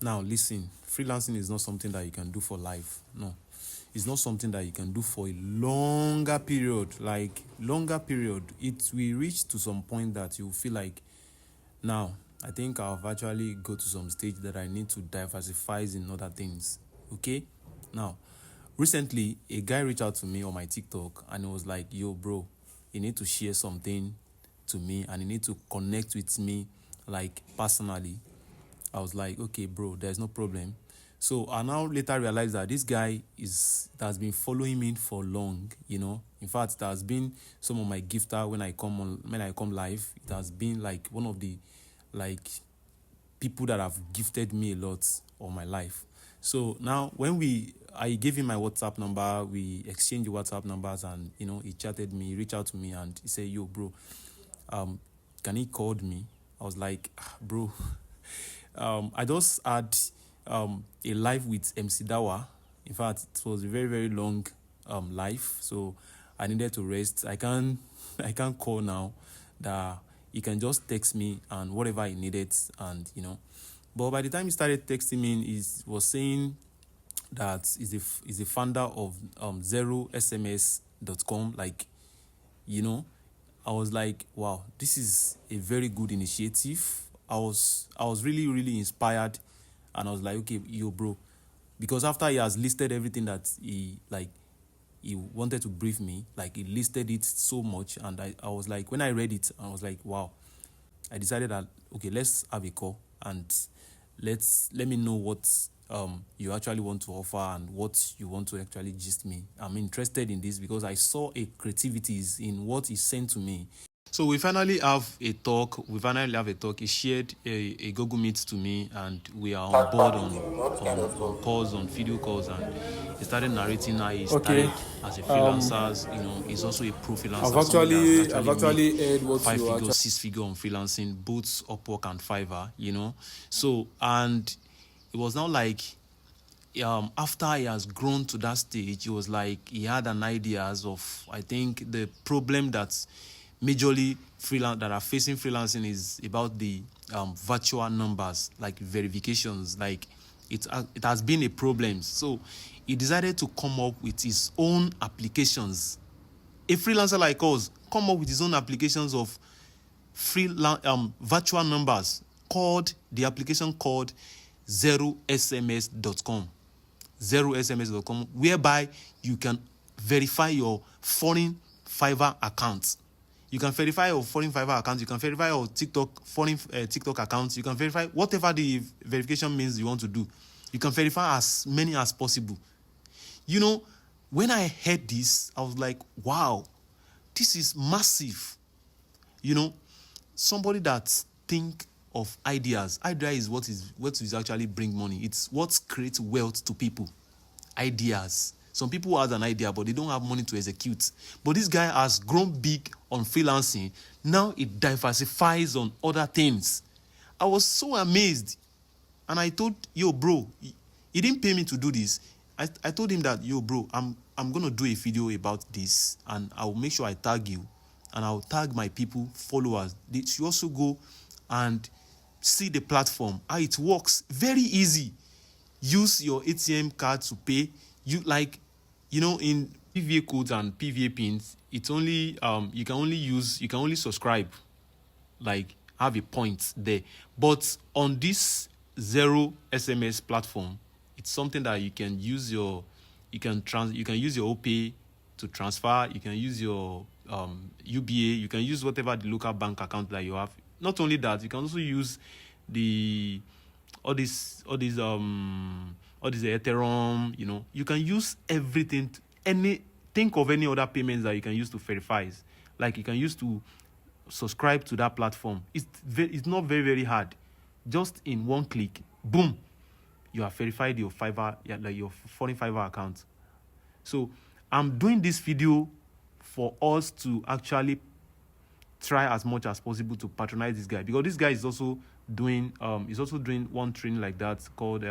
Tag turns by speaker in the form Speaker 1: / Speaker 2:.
Speaker 1: Now, listen, freelancing is not something that you can do for life. No, it's not something that you can do for a longer period. Like, longer period, it will reach to some point that you feel like, now, I think I've actually go to some stage that I need to diversify in other things. Okay? Now, recently, a guy reached out to me on my TikTok and he was like, yo, bro, you need to share something to me and you need to connect with me, like, personally. I was like, okay, bro, there's no problem. So I now later realized that this guy has been following me for long, you know. In fact, it has been some of my gifter when I come live. It has been like one of the like people that have gifted me a lot of my life. So now I gave him my WhatsApp number, we exchanged WhatsApp numbers, and he chatted me, he reached out to me and he said, yo, bro, can he called me? I was like, bro, I just had a live with MC Dawa. In fact, it was a very, very long live, so I needed to rest. I can't I can't call now. That he can just text me and whatever he needed, and But by the time he started texting me, he was saying that he's a founder of xeroSMS.com. Like, you know, I was like, wow, this is a very good initiative. I was really, really inspired, and I was like, okay, yo, bro, because after he has listed everything that he wanted to brief me, like he listed it so much, and I was like, when I read it, I was like, wow. I decided that, okay, let's have a call and let me know what you actually want to offer and what you want to actually gist me. I'm interested in this because I saw a creativity is in what he sent to me. So we finally have a talk. He shared a Google Meet to me, and we are on board on calls, on video calls, and he started narrating how he
Speaker 2: Okay.
Speaker 1: started as a freelancer. He's also a pro
Speaker 2: I've
Speaker 1: freelancer, somebody that has
Speaker 2: actually I've
Speaker 1: actually made
Speaker 2: actually heard what
Speaker 1: five
Speaker 2: you
Speaker 1: figure,
Speaker 2: actually.
Speaker 1: 6 figure on freelancing, both Upwork and Fiverr. So, and it was now like after he has grown to that stage, he was like he had an idea as of, I think, the problem that majorly freelance that are facing freelancing is about the virtual numbers, like verifications. Like it has been a problem. So he decided to come up with his own applications. A freelancer like us come up with his own applications of virtual numbers, called the application called xeroSMS.com. xeroSMS.com, whereby you can verify your foreign Fiverr accounts. You can verify your foreign Fiverr accounts. You can verify your foreign TikTok accounts. You can verify whatever the verification means you want to do. You can verify as many as possible. When I heard this, I was like, wow, this is massive. Somebody that think of ideas. Idea is what is actually bring money. It's what creates wealth to people. Ideas. Some people have an idea, but they don't have money to execute. But this guy has grown big on freelancing. Now it diversifies on other things. I was so amazed. And I told, yo, bro, he didn't pay me to do this. I told him that, yo, bro, I'm going to do a video about this, and I will make sure I tag you, and I'll tag my people, followers. They should also go and see the platform, how it works. Very easy. Use your ATM card to pay. In PVA codes and PVA pins, it's only you can only subscribe, like have a point there. But on this xeroSMS platform, it's something that you can use you can use your OPay to transfer. You can use your UBA. You can use whatever the local bank account that you have. Not only that, you can also use the all these Ethereum. You can use everything. Think of any other payments that you can use to verify. Like you can use to subscribe to that platform. It's not very, very hard. Just in one click, boom, you have verified your Fiverr, like your foreign Fiverr account. So I'm doing this video for us to actually try as much as possible to patronize this guy, because this guy is also doing one training like that called